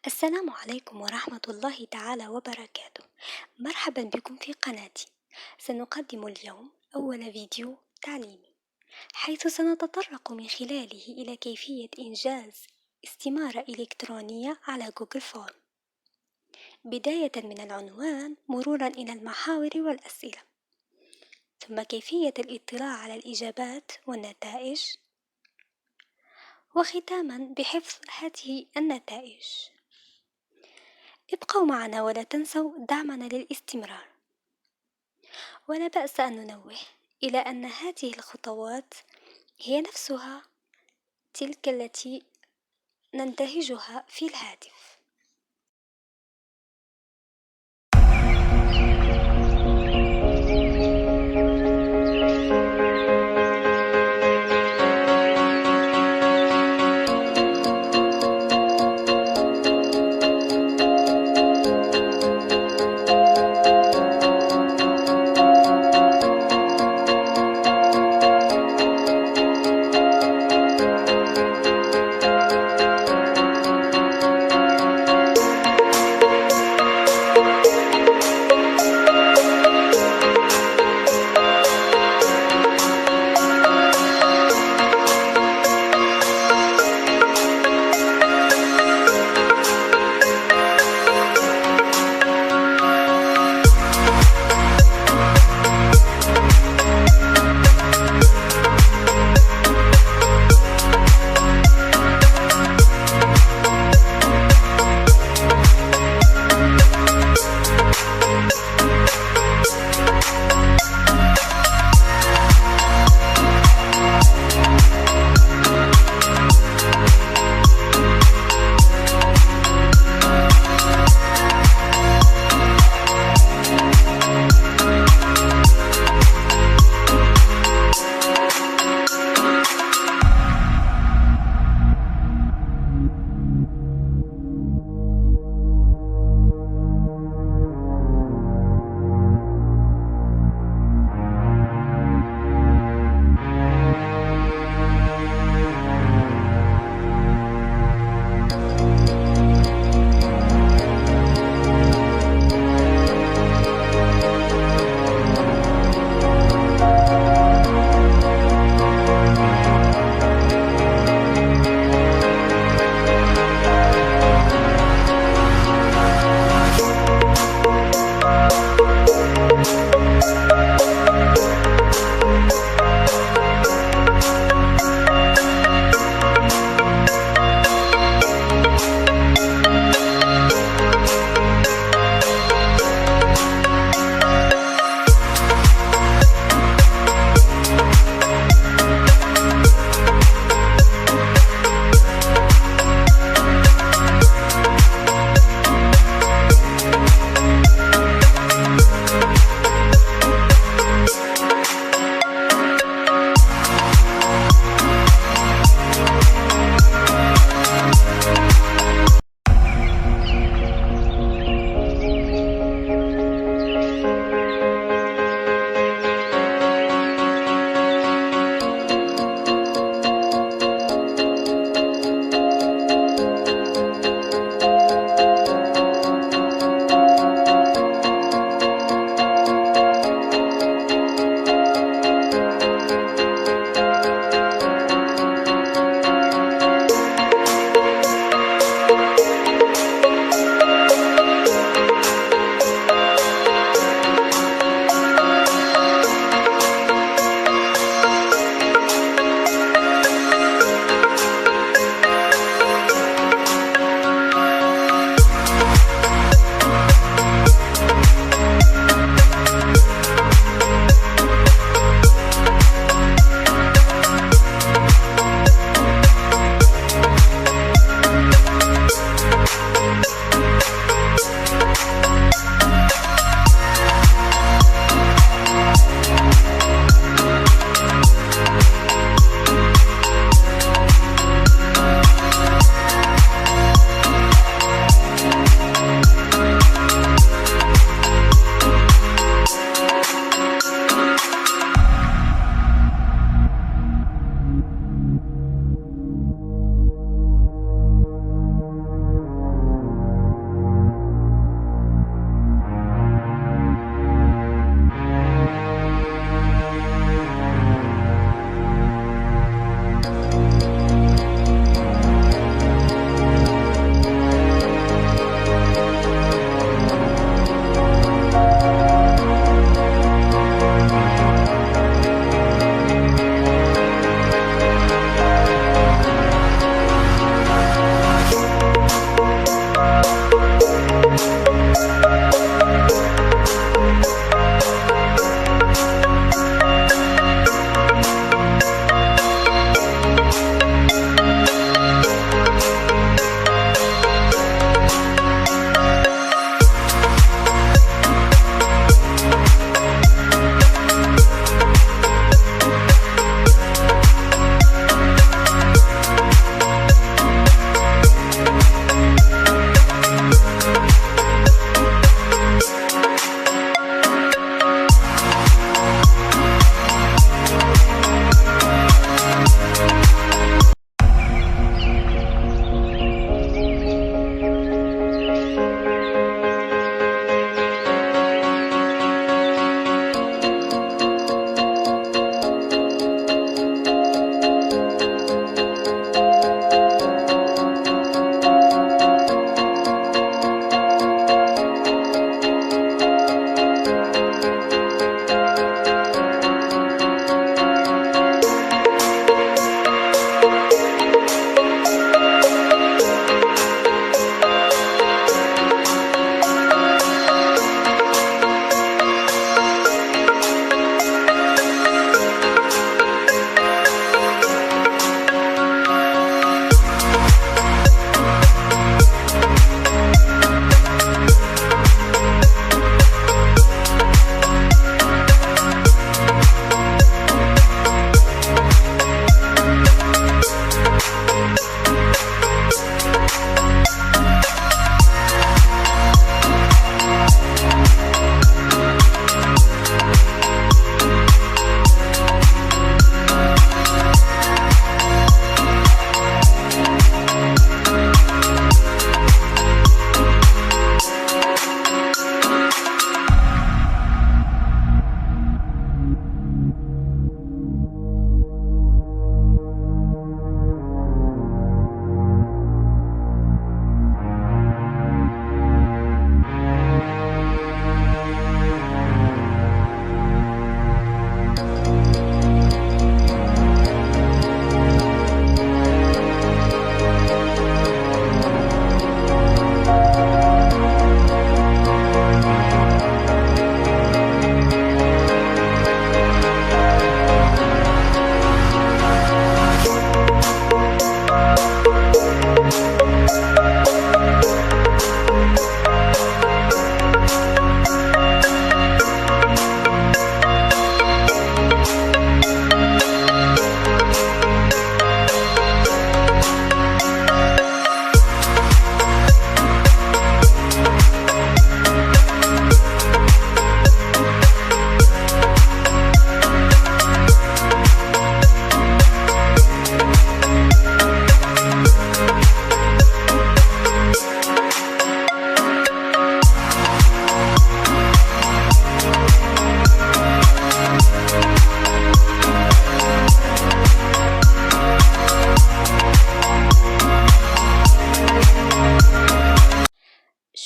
السلام عليكم ورحمة الله تعالى وبركاته. مرحبا بكم في قناتي. سنقدم اليوم أول فيديو تعليمي، حيث سنتطرق من خلاله إلى كيفية إنجاز استمارة إلكترونية على جوجل فورم، بداية من العنوان مرورا إلى المحاور والأسئلة، ثم كيفية الاطلاع على الإجابات والنتائج، وختاما بحفظ هذه النتائج. ابقوا معنا ولا تنسوا دعمنا للاستمرار. ولا بأس أن ننوه إلى أن هذه الخطوات هي نفسها تلك التي ننتهجها في الهاتف.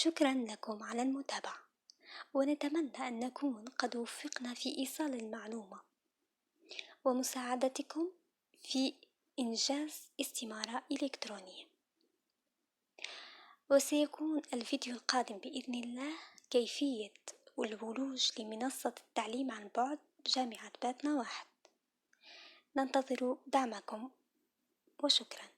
شكرا لكم على المتابعة، ونتمنى أن نكون قد وفقنا في إيصال المعلومة ومساعدتكم في إنجاز استمارة إلكترونية. وسيكون الفيديو القادم بإذن الله كيفية الولوج لمنصة التعليم عن بعد جامعة باتنا واحد. ننتظر دعمكم وشكرا.